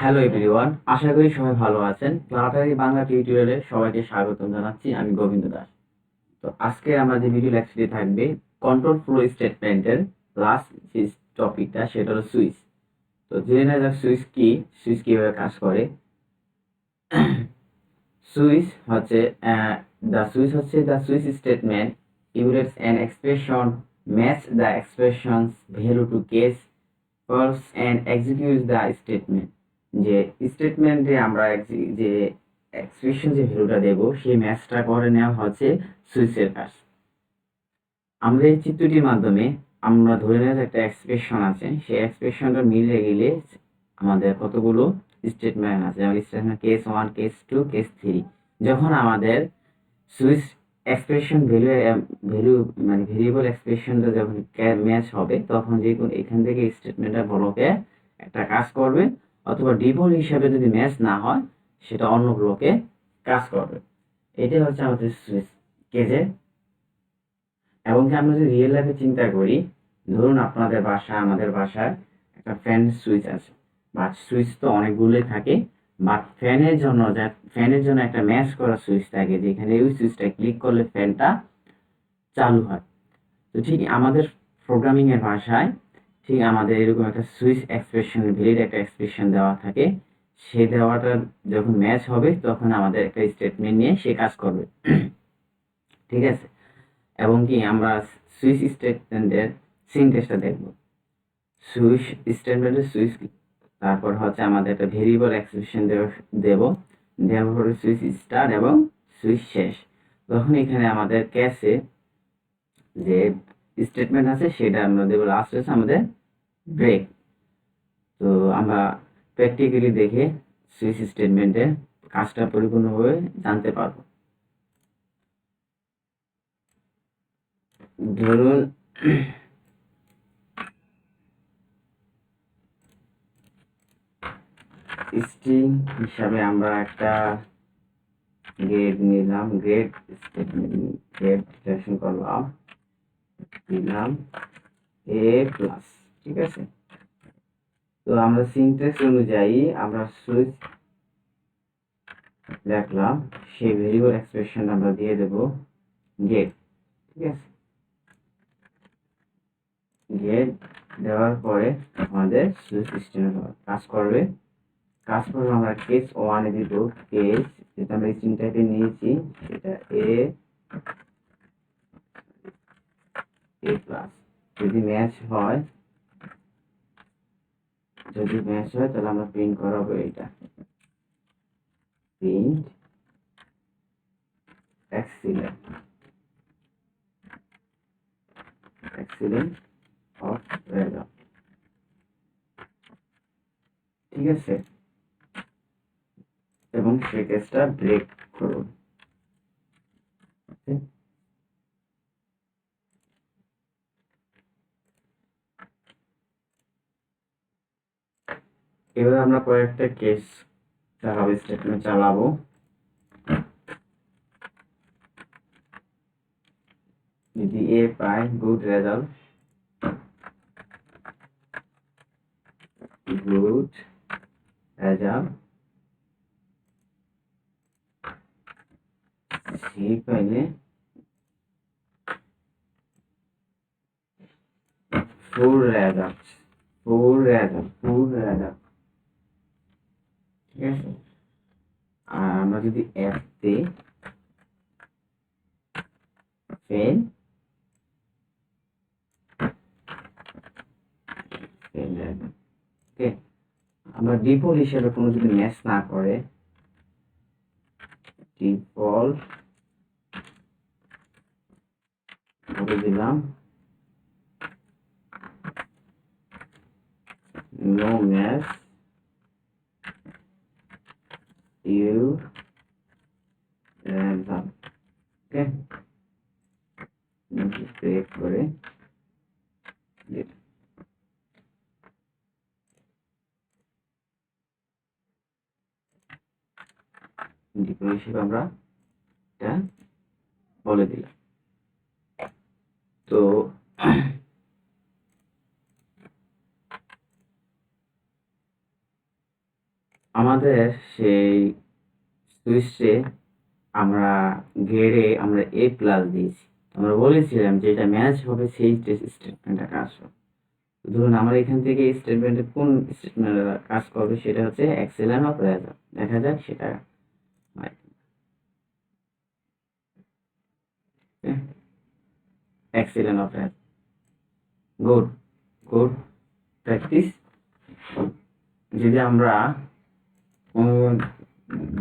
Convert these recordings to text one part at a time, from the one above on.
Hello everyone, আশা করি সবাই ভালো আছেন। ক্লাটারি বাংলা টিউটোরিয়ালে সবাইকে স্বাগতম জানাচ্ছি। আমি গোবিন্দ দাস। তো আজকে আমরা যে ভিডিও লেকচারটি থাকবে কন্ট্রোল ফ্লো স্টেটমেন্টের লাস্ট যে টপিকটা সেটা হলো সুইচ। তো জেনে নেওয়া যাক সুইচ কি, সুইচ কিভাবে কাজ করে। সুইচ হচ্ছে the switch statement evaluates an expression match the expression's value to case falls and executes the statement. যে স্টেটমেন্টে আমরা যে এক্সপ্রেশন যে ভ্যালুটা দেব সেই ম্যাচটা করে নেওয়া হচ্ছে সুইচের কাজ। আমরা এই চিত্রটির মাধ্যমে আমরা ধরে নেওয়া একটা এক্সপ্রেশন আছে, সেই এক্সপ্রেশনটা মিলে গেলে আমাদের কতগুলো স্টেটমেন্ট আছে, যেমন স্টেটমেন্ট কেস 1, কেস 2, কেস 3। যখন আমাদের সুইচ এক্সপ্রেশন ভ্যালু মানে ভেরিয়েবল এক্সপ্রেশনটা যখন ম্যাচ হবে তখন যে কোনো এখান থেকে স্টেটমেন্টটা ব্লকে একটা কাজ করবে, অথবা ডিফল্ট হিসাবে যদি ম্যাচ না হয় সেটা অন্য ব্লকে কাজ করবে। এটা হচ্ছে আমাদের সুইচ কেজের। এবং কি আমরা যদি রিয়েল লাইফে চিন্তা করি, ধরুন আপনাদের বাসায় আমাদের বাসায় একটা ফ্যান সুইচ আছে, বাট সুইচ তো অনেকগুলোই থাকে, বাট ফ্যানের জন্য একটা ম্যাচ করা সুইচ থাকে, যেখানে ওই সুইচটা ক্লিক করলে ফ্যানটা চালু হয়। তো ঠিক আমাদের প্রোগ্রামিং এর ভাষায় ঠিক আমাদের এরকম একটা সুইচ এক্সপ্রেশন ভ্যালিড একটা এক্সপ্রেশন দেওয়া থাকে, সেই দেওয়াটা যখন ম্যাচ হবে তখন আমাদের একটা স্টেটমেন্ট নিয়ে সে কাজ করবে। ঠিক আছে। এবং কি আমরা সুইচ স্টেটমেন্টের সিনট্যাক্সটা দেখব। সুইচ স্টেটমেন্টের সুইচ, তারপর হচ্ছে আমাদের একটা ভেরিয়েবল এক্সপ্রেশন দেব, দেওয়ার পরে সুইচ স্টার্ট এবং সুইচ শেষ। তখন এখানে আমাদের ক্যাশে যে স্টেটমেন্ট আছে সেটা আমরা দেব লাস্ট হচ্ছে আমাদের ব্রেক। তো আমরা প্র্যাকটিক্যালি দেখে সুইচ স্টেটমেন্টের কাজটা পরিপূর্ণভাবে জানতে পারবো। ধরুন স্ট্রিং হিসাবে আমরা একটা গ্রেড নিলাম, গ্রেড স্টেটমেন্ট গ্রেড ডিক্লারেশন করলাম, দিলাম A+। ঠিক আছে। তো আমরা সিনট্যাক্স অনুযায়ী আমরা সুইচ লিখলাম, সেই ভেরিয়েবল এক্সপ্রেশন আমরা দিয়ে দেব গেট। ঠিক আছে। গেট দেওয়ার পরে আমাদের সুইচ স্টেটমেন্ট কাজ করবে। আমরা কেস 1 এ দিব, কেস যেটা আমরা স্ট্রিং টাইপে নিয়েছি সেটা A+। যদি ম্যাচ হয় তাহলে আমরা প্রিন্ট করাবো এটা, প্রিন্ট এক্সিলেন্ট অফ রেজাল্ট। ঠিক আছে। এবং সেই কেসটা ব্রেক করুন। এবার আমরা কয়েকটা কেস চালাবো, স্টেটমেন্ট চালাবো। যদি এ পাই good result, good result. C পাইলে ফুল রেজাল্ট, ঠিক আছে। আর আমরা যদি এফ দিই ফেল, ওকে। আমরা ডিফল্ট হিসেবে কোনো যদি ম্যাচ না করে, ডিফল্ট বলে দিলাম no match you result. Okay, break করে ডিফল্ট হিসেবে আমরা এটা বলে দিলাম। তো আমাদের সেই সুইচে আমরা গ্রেডে আমরা A+ দিয়েছি। আমরা বলেছিলাম যে এটা ম্যাচ হবে সেই স্টেটমেন্টটা কাজ হবে। ধরুন আমার এখান থেকে এই স্টেটমেন্টে কোন স্টেটমেন্ট কাজ করবে সেটা হচ্ছে এক্সেলেন্ট অফ রেজাল্ট। দেখা যাক সেটা হয়। Excellent of result, good good practice. যদি আমরা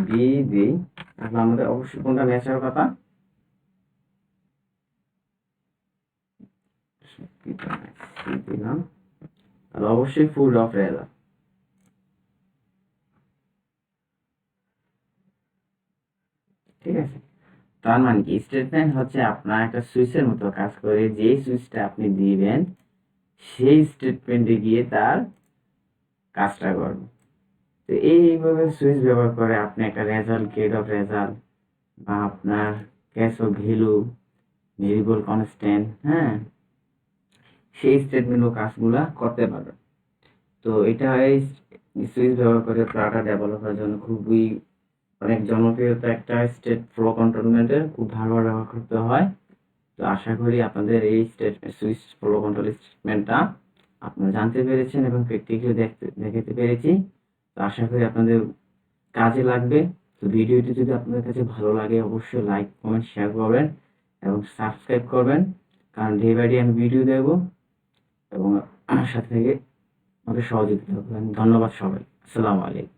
বি দিই তাহলে আমাদের অবশ্যই কোনটা ম্যাচ হওয়ার কথা? দিলাম তাহলে অবশ্যই ফুল অফ রেজাল্ট। ঠিক আছে, তার মানে কি স্টেটমেন্ট হচ্ছে আপনার একটা সুইচের মতো কাজ করে। যে সুইচটা আপনি দিবেন সেই স্টেটমেন্টে গিয়ে তার কাজটা করবে। তো এইভাবে সুইচ ব্যবহার করে আপনি একটা রেজাল্ট, গ্রেড অফ রেজাল্ট বা আপনার cash of value, variable constant, হ্যাঁ, সেই স্টেটমেন্ট ও কাজগুলা করতে পারবেন। তো এটা এই সুইচ ব্যবহার করে ডাটা ডেভেলপের জন্য খুবই অনেক জনপ্রিয়তা একটা স্টেট ফ্লো কন্ট্রোলমেন্টের খুব ভালো ব্যবহার করতে হয়। তো আশা করি আপনাদের এই সুইচ ফ্লো কন্ট্রোল স্টেটমেন্টটা আপনারা জানতে পেরেছেন এবং প্র্যাকটিক্যালি দেখাতে পেরেছি। তো আশা করি আপনাদের কাজে লাগবে। তো ভিডিওটি যদি আপনাদের কাছে ভালো লাগে অবশ্যই লাইক, কমেন্ট, শেয়ার করবেন এবং সাবস্ক্রাইব করবেন, কারণ ডে বাই ডে আমি ভিডিও দেবো এবং আমার সাথে থেকে আমাকে সহযোগিতা করবেন। ধন্যবাদ সবাই। আসসালামু আলাইকুম।